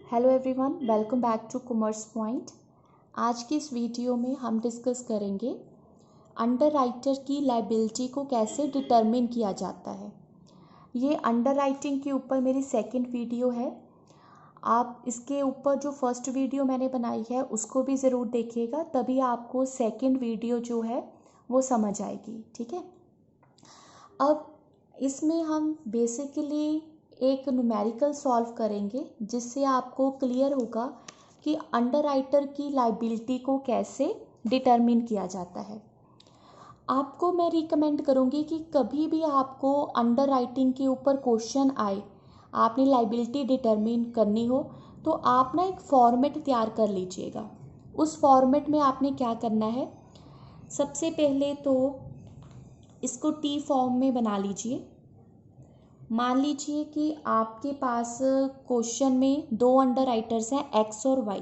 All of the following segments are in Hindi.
Hello everyone, welcome back to Commerce Point. आज की इस वीडियो में हम डिस्कस करेंगे अंडरराइटर की लायबिलिटी को कैसे डिटरमिन किया जाता है। ये अंडरराइटिंग के ऊपर मेरी सेकंड वीडियो है। आप इसके ऊपर जो फर्स्ट वीडियो मैंने बनाई है उसको भी ज़रूर देखिएगा, तभी आपको सेकंड वीडियो जो है वो समझ आएगी। ठीक है, अब इसमें हम बेसिकली एक न्यूमेरिकल सॉल्व करेंगे जिससे आपको क्लियर होगा कि अंडरराइटर की लायबिलिटी को कैसे डिटरमिन किया जाता है। आपको मैं रिकमेंड करूँगी कि कभी भी आपको अंडरराइटिंग के ऊपर क्वेश्चन आए, आपने लायबिलिटी डिटरमिन करनी हो तो आप ना एक फॉर्मेट तैयार कर लीजिएगा। उस फॉर्मेट में आपने क्या करना है, सबसे पहले तो इसको टी फॉर्म में बना लीजिए। मान लीजिए कि आपके पास क्वेश्चन में दो अंडरराइटर्स हैं एक्स और वाई,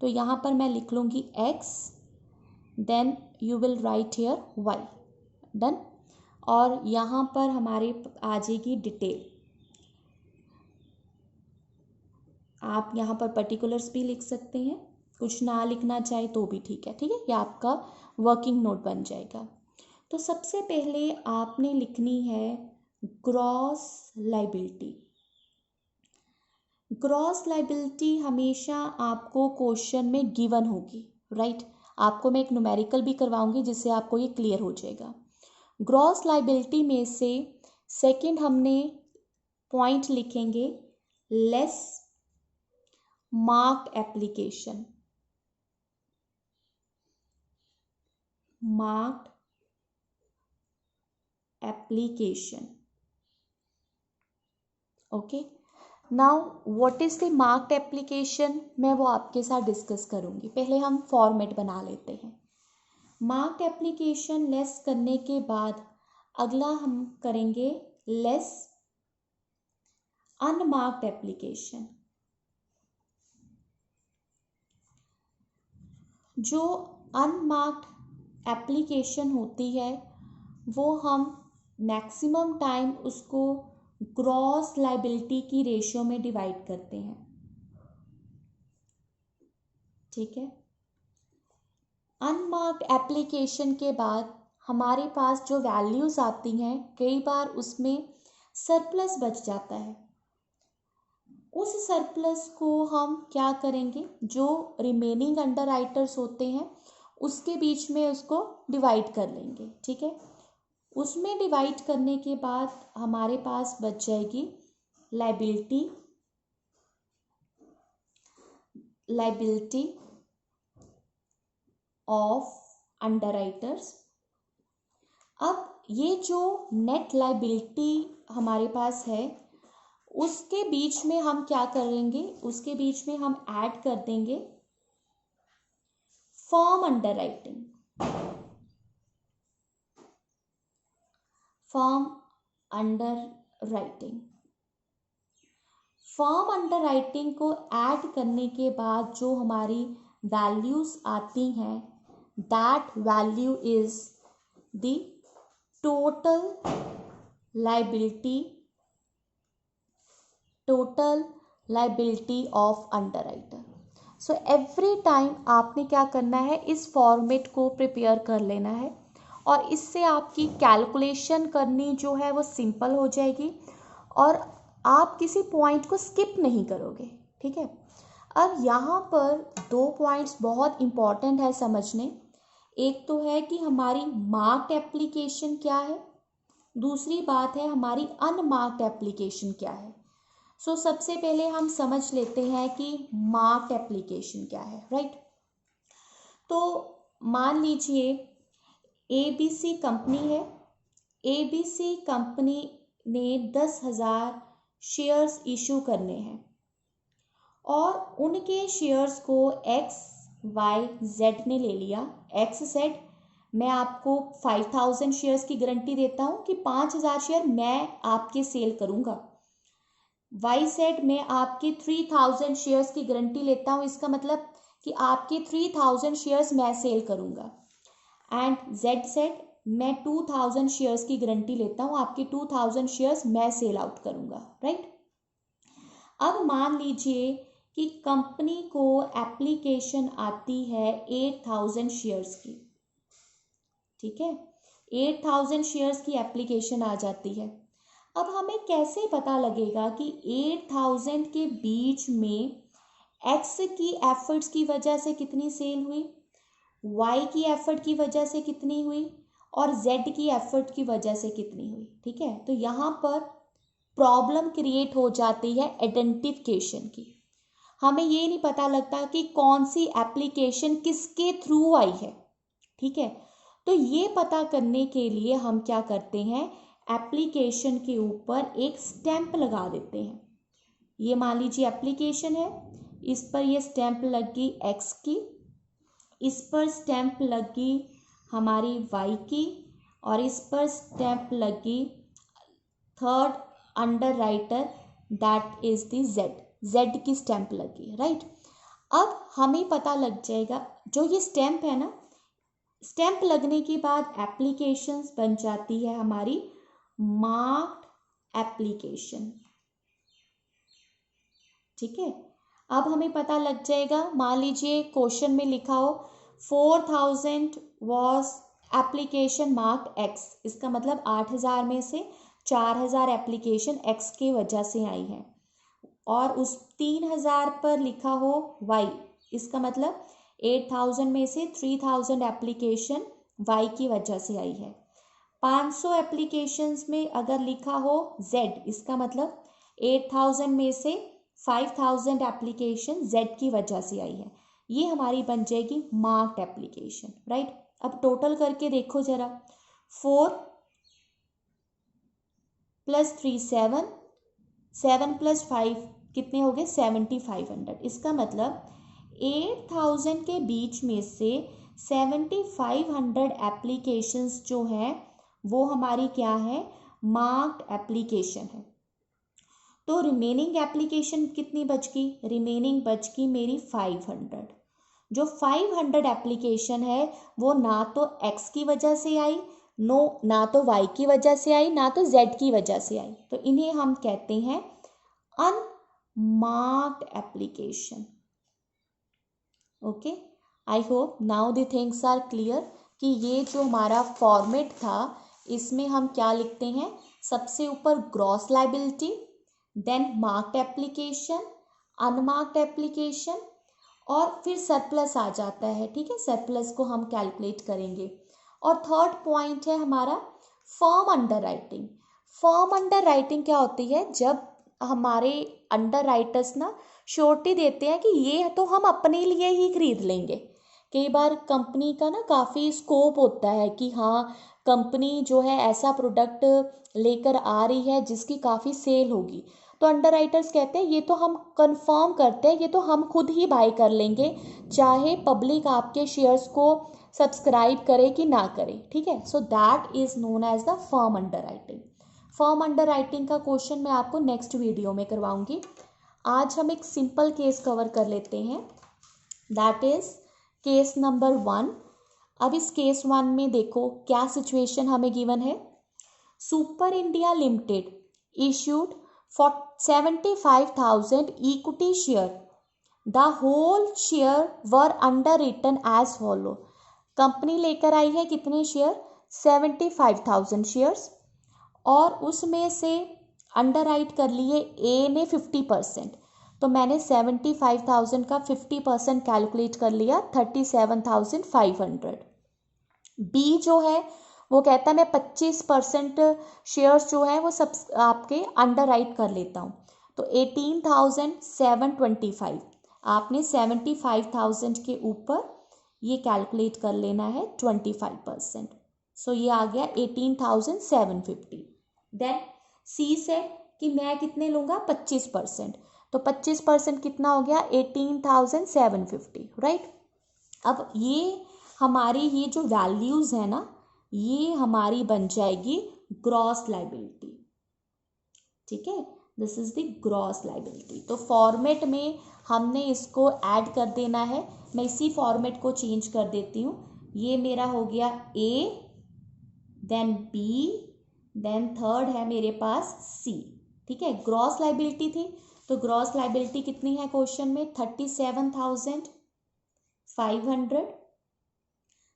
तो यहाँ पर मैं लिख लूँगी X, then you will write here Y, done. और यहाँ पर हमारे आ जाएगी डिटेल। आप यहाँ पर पर्टिकुलर्स भी लिख सकते हैं, कुछ ना लिखना चाहे तो भी ठीक है। ठीक है, ये आपका वर्किंग नोट बन जाएगा। तो सबसे पहले आपने लिखनी है ग्रॉस लायबिलिटी। ग्रॉस लायबिलिटी हमेशा आपको क्वेश्चन में गिवन होगी, राइट। आपको मैं एक न्यूमेरिकल भी करवाऊंगी जिससे आपको ये क्लियर हो जाएगा। ग्रॉस लायबिलिटी में से सेकंड हमने पॉइंट लिखेंगे less marked application. Marked application, okay. Now what is the marked application, मैं वो आपके साथ डिस्कस करूंगी। पहले हम फॉर्मेट बना लेते हैं। मार्क्ड एप्लीकेशन लेस करने के बाद अगला हम करेंगे लेस अनमार्क्ड एप्लीकेशन। जो अनमार्क्ड एप्लीकेशन होती है वो हम मैक्सिमम टाइम उसको ग्रॉस लायबिलिटी की रेशियो में डिवाइड करते हैं। ठीक है, अनमार्क्ड एप्लीकेशन के बाद हमारे पास जो वैल्यूज आती हैं, कई बार उसमें सरप्लस बच जाता है। उस सरप्लस को हम क्या करेंगे, जो रिमेनिंग अंडरराइटर्स होते हैं उसके बीच में उसको डिवाइड कर लेंगे। ठीक है, उसमें डिवाइड करने के बाद हमारे पास बच जाएगी लायबिलिटी ऑफ अंडरराइटर्स। अब ये जो नेट लायबिलिटी हमारे पास है उसके बीच में हम क्या करेंगे, उसके बीच में हम ऐड कर देंगे firm underwriting. Firm underwriting, firm underwriting को ऐड करने के बाद जो हमारी वैल्यूज आती हैं, that value is the total liability of underwriter. So every time आपने क्या करना है, इस फॉर्मेट को प्रिपेयर कर लेना है और इससे आपकी कैलकुलेशन करनी जो है वो सिंपल हो जाएगी और आप किसी पॉइंट को स्किप नहीं करोगे। ठीक है, अब यहाँ पर दो पॉइंट्स बहुत इंपॉर्टेंट है समझने। एक तो है कि हमारी मार्क्ड एप्लीकेशन क्या है, दूसरी बात है हमारी अनमार्क्ड एप्लीकेशन क्या है। सो सबसे पहले हम समझ लेते हैं कि मार्क्ड एप्लीकेशन क्या है, राइट। तो मान लीजिए ABC कंपनी है। ABC कंपनी ने 10,000 शेयर्स इशू करने हैं और उनके शेयर्स को XYZ ने ले लिया। XZ, मैं आपको 5,000 शेयर्स की गारंटी देता हूँ कि 5,000 शेयर मैं आपके सेल करूँगा। YZ, मैं आपके 3,000 शेयर्स की गारंटी लेता हूँ, इसका मतलब कि आपके 3,000 शेयर्स मैं सेल करूँगा। एंड ZZ, मैं 2,000 शेयर्स की गारंटी लेता हूँ, आपके 2,000 शेयर्स मैं सेल आउट करूँगा, राइट। अब मान लीजिए कि कंपनी को एप्लीकेशन आती है 8,000 शेयर्स की, ठीक है, 8,000 शेयर्स की एप्लीकेशन आ जाती है। अब हमें कैसे पता लगेगा कि 8,000 के बीच में एक्स की एफर्ट्स की वजह से कितनी सेल हुई, वाई की एफर्ट की वजह से कितनी हुई और जेड की एफर्ट की वजह से कितनी हुई, ठीक है। तो यहाँ पर प्रॉब्लम क्रिएट हो जाती है आइडेंटिफिकेशन की। हमें ये नहीं पता लगता कि कौन सी एप्लीकेशन किसके थ्रू आई है, ठीक है। तो ये पता करने के लिए हम क्या करते हैं, एप्लीकेशन के ऊपर एक स्टैंप लगा देते हैं। ये मान लीजिए एप्लीकेशन है, इस पर ये स्टैंप लग गई एक्स की, इस पर स्टैंप लगी हमारी वाई की, और इस पर स्टैंप लगी third under writer that is the Z, Z की स्टैंप लगी, राइट। अब हमें पता लग जाएगा, जो ये स्टैंप है ना, स्टैंप लगने के बाद एप्लीकेशंस बन जाती है हमारी मार्क्ड एप्लीकेशन, ठीक है। अब हमें पता लग जाएगा, मान लीजिए क्वेश्चन में लिखा हो 4,000 वॉज एप्लीकेशन मार्क्ड एक्स, इसका मतलब 8,000 में से 4,000 एप्लीकेशन एक्स की वजह से आई है, और उस 3,000 पर लिखा हो वाई, इसका मतलब 8,000 में से 3,000 एप्लीकेशन वाई की वजह से आई है। 500 एप्लीकेशंस में अगर लिखा हो जेड, इसका मतलब 8,000 में से 5,000 एप्लीकेशन जेड की वजह से आई है। ये हमारी बन जाएगी मार्क्ड एप्लीकेशन, राइट। अब टोटल करके देखो जरा, 4 + 3 7, 7 + 5 कितने हो गए 7,500। इसका मतलब 8,000 के बीच में से 7,500 एप्लीकेशंस जो हैं वो हमारी क्या है, मार्क्ड एप्लीकेशन है। तो रिमेनिंग एप्लीकेशन कितनी बच गई, रिमेनिंग बच गई मेरी 500। जो 500 एप्लीकेशन है वो ना तो एक्स की वजह से आई, ना तो वाई की वजह से आई, ना तो जेड की वजह से आई। तो इन्हें हम कहते हैं unmarked application. Okay, I hope now the things are clear कि ये जो हमारा फॉर्मेट था इसमें हम क्या लिखते हैं, सबसे ऊपर gross liability, then marked application, unmarked application, और फिर सरप्लस आ जाता है, ठीक है। सरप्लस को हम कैलकुलेट करेंगे। और थर्ड पॉइंट है हमारा firm underwriting. Firm under writing क्या होती है, जब हमारे अंडर राइटर्स ना श्योरिटी देते हैं कि ये तो हम अपने लिए ही खरीद लेंगे। कई बार कंपनी का ना काफ़ी स्कोप होता है कि हाँ कंपनी जो है ऐसा प्रोडक्ट लेकर आ रही है जिसकी काफ़ी सेल होगी, तो अंडर राइटर्स कहते हैं ये तो हम कंफर्म करते हैं, ये तो हम खुद ही बाय कर लेंगे, चाहे पब्लिक आपके शेयर्स को सब्सक्राइब करे कि ना करे, ठीक है। So that is known as the firm underwriting. Firm underwriting का क्वेश्चन मैं आपको नेक्स्ट वीडियो में करवाऊंगी। आज हम एक सिंपल केस कवर कर लेते हैं, दैट इज केस नंबर 1। अब इस केस 1 में देखो क्या सिचुएशन हमें गिवन है। Super India limited issued for 75,000 equity share. The whole share were underwritten as follow. Company लेकर आई है कितने शेयर, 75,000 शेयर्स, और उसमें से अंडर राइट कर लिए ए ने 50%, तो मैंने 75,000 का 50% कैलकुलेट कर लिया 37,500। बी जो है वो कहता है मैं 25% शेयर्स जो है वो सब आपके अंडर राइट कर लेता हूँ, तो 18,725 आपने 75,000 के ऊपर ये कैलकुलेट कर लेना है 25%। सो ये आ गया 18,750। देन सी से कि मैं कितने लूँगा 25%, तो 25% कितना हो गया 18,750, राइट। अब ये हमारी ये जो वैल्यूज़ है ना ये हमारी बन जाएगी ग्रॉस लायबिलिटी, ठीक है। This is the gross liability. तो फॉर्मेट में हमने इसको ऐड कर देना है, मैं इसी फॉर्मेट को चेंज कर देती हूँ। ये मेरा हो गया ए, देन बी, देन थर्ड है मेरे पास सी, ठीक है। ग्रॉस लायबिलिटी थी तो ग्रॉस लाइबिलिटी कितनी है क्वेश्चन में? 37,500,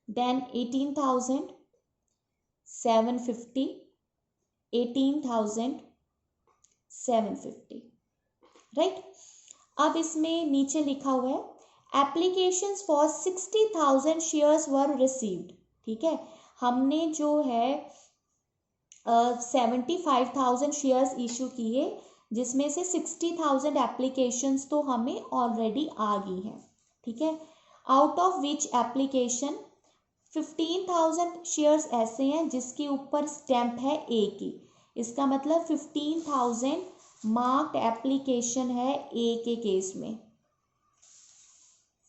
देन 18,750, 18,750, राइट। अब इसमें नीचे लिखा हुआ है applications for 60,000 shares were received. ठीक है, हमने जो है 75,000 शेयर्स इशू किए, जिसमें से 60,000 एप्लीकेशंस तो हमें ऑलरेडी आ गई हैं। ठीक है, out of which application 15,000 shares ऐसे हैं जिसके ऊपर स्टैंप है ए की। इसका मतलब 15,000 मार्क्ड एप्लीकेशन है ए के केस में।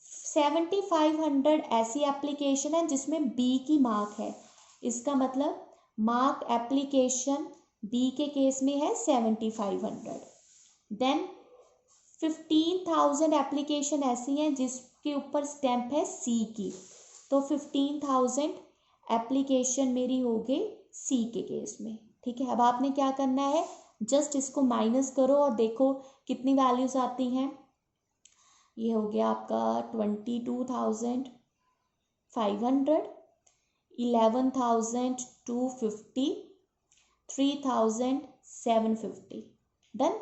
7,500 ऐसी एप्लीकेशन है जिसमें बी की मार्क है। इसका मतलब मार्क एप्लीकेशन बी के केस में है 7,500। देन 15,000 एप्लीकेशन ऐसी हैं जिसके ऊपर स्टैंप है सी की। तो 15,000 एप्लीकेशन मेरी हो गई सी के केस में। ठीक है, अब आपने क्या करना है, जस्ट इसको माइनस करो और देखो कितनी वैल्यूज आती हैं। ये हो गया आपका 22,500, 11,250, 3,750। डन।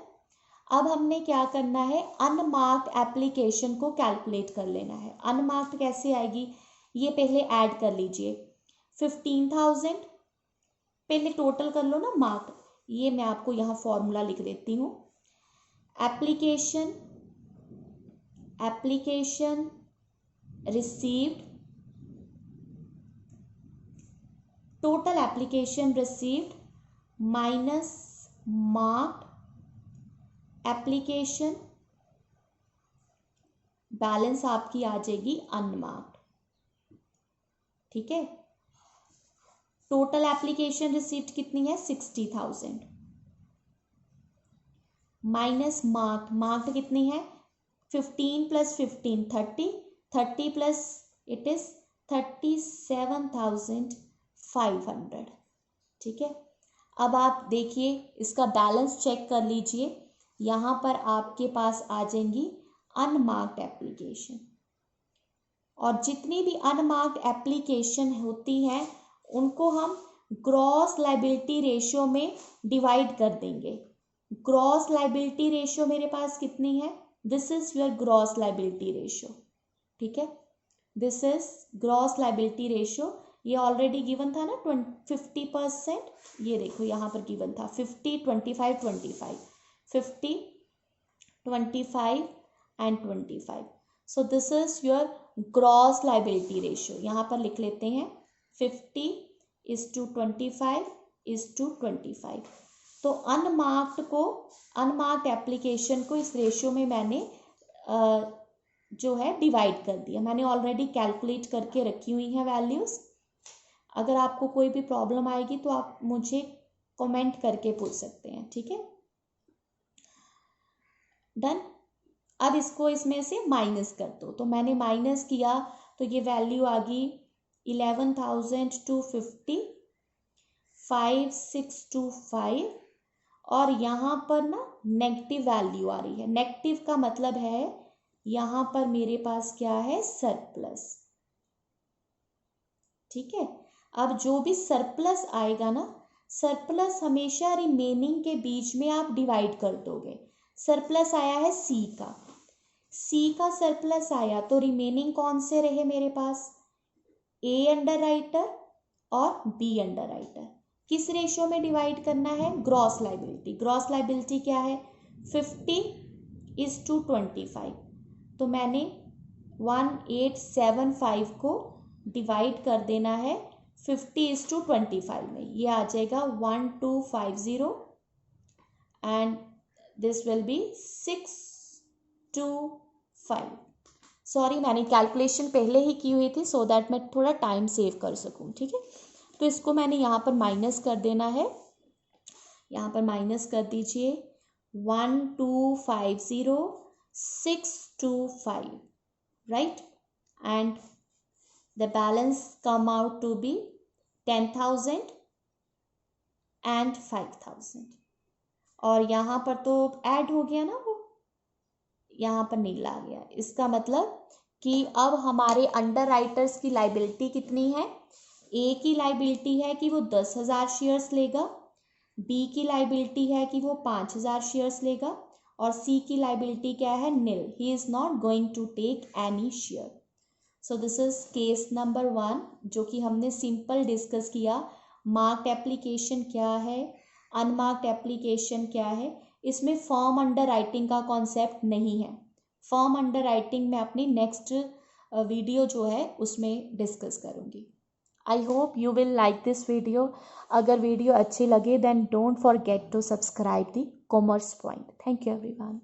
अब हमने क्या करना है, अनमार्क्ड एप्लीकेशन को कैलकुलेट कर लेना है। अनमार्क्ड कैसे आएगी, ये पहले ऐड कर लीजिए। 15,000 पहले टोटल कर लो ना मार्क्ड, ये मैं आपको यहाँ फॉर्मूला लिख देती हूँ। Application received, total application received minus marked application, balance आपकी आ जाएगी अनमार्क्ड। ठीक है, टोटल एप्लीकेशन रिसीव्ड कितनी है 60,000 माइनस मार्क्ड कितनी है 15 + 15 30, 30 प्लस इट इज 37,500। ठीक है, अब आप देखिए इसका बैलेंस चेक कर लीजिए। यहाँ पर आपके पास आ जाएंगी अनमार्क्ड एप्लीकेशन, और जितनी भी अनमार्क्ड एप्लीकेशन होती हैं उनको हम ग्रॉस लायबिलिटी रेशियो में डिवाइड कर देंगे। ग्रॉस लायबिलिटी रेशियो मेरे पास कितनी है, this is your gross liability ratio. ठीक है, this is gross liability ratio. ये ऑलरेडी गिवन था ना 50%, ये देखो यहाँ पर गिवन था 50, 25, 25, 50, 25 and 25। So this is your gross liability ratio. यहाँ पर लिख लेते हैं 50:25:25। तो अनमार्क्ड एप्लीकेशन को इस रेशियो में मैंने जो है डिवाइड कर दिया। मैंने ऑलरेडी कैलकुलेट करके रखी हुई हैं वैल्यूज। अगर आपको कोई भी प्रॉब्लम आएगी तो आप मुझे कमेंट करके पूछ सकते हैं। ठीक है, डन। अब इसको इसमें से माइनस कर दो। तो मैंने माइनस किया तो ये वैल्यू आ गई 11,250, 5,625, और यहाँ पर ना नेगेटिव वैल्यू आ रही है। नेगेटिव का मतलब है यहाँ पर मेरे पास क्या है, सरप्लस। ठीक है, अब जो भी सरप्लस आएगा ना, सरप्लस हमेशा रिमेनिंग के बीच में आप डिवाइड कर दोगे। सरप्लस आया है सी का, सी का सरप्लस आया तो रिमेनिंग कौन से रहे मेरे पास, ए अंडर राइटर और बी अंडर राइटर। किस रेशियो में डिवाइड करना है, ग्रॉस लायबिलिटी। ग्रॉस लायबिलिटी क्या है 50:25। तो मैंने 1875 को डिवाइड कर देना है 50:25 में। ये आ जाएगा 1250 and this will be 625। Sorry, मैंने कैलकुलेशन पहले ही की हुई थी सो दैट मैं थोड़ा टाइम सेव कर सकूं। ठीक है, तो इसको मैंने यहाँ पर माइनस कर देना है। यहाँ पर माइनस कर दीजिए 1250,625, right, and the balance come out to be 10,000 and 5,000। और यहाँ पर तो ऐड हो गया ना वो यहाँ पर नीला आ गया। इसका मतलब कि अब हमारे अंडर राइटर्स की लाइबिलिटी कितनी है। ए की लाइबिलिटी है कि वो 10,000 शेयर्स लेगा, बी की लाइबिलिटी है कि वो 5,000 शेयर्स लेगा, और सी की लाइबिलिटी क्या है, nil, he is not going to take any share. So this is case number 1 जो कि हमने सिंपल डिस्कस किया। मार्क्ड एप्लीकेशन क्या है, अनमार्क्ड एप्लीकेशन क्या है। इसमें फॉर्म अंडर राइटिंग का कॉन्सेप्ट नहीं है। फॉर्म अंडर राइटिंग मैं अपनी नेक्स्ट वीडियो जो है उसमें डिस्कस करूँगी। I hope you will like this video. अगर वीडियो अच्छी लगे then don't forget to subscribe the Commerce Point. Thank you everyone.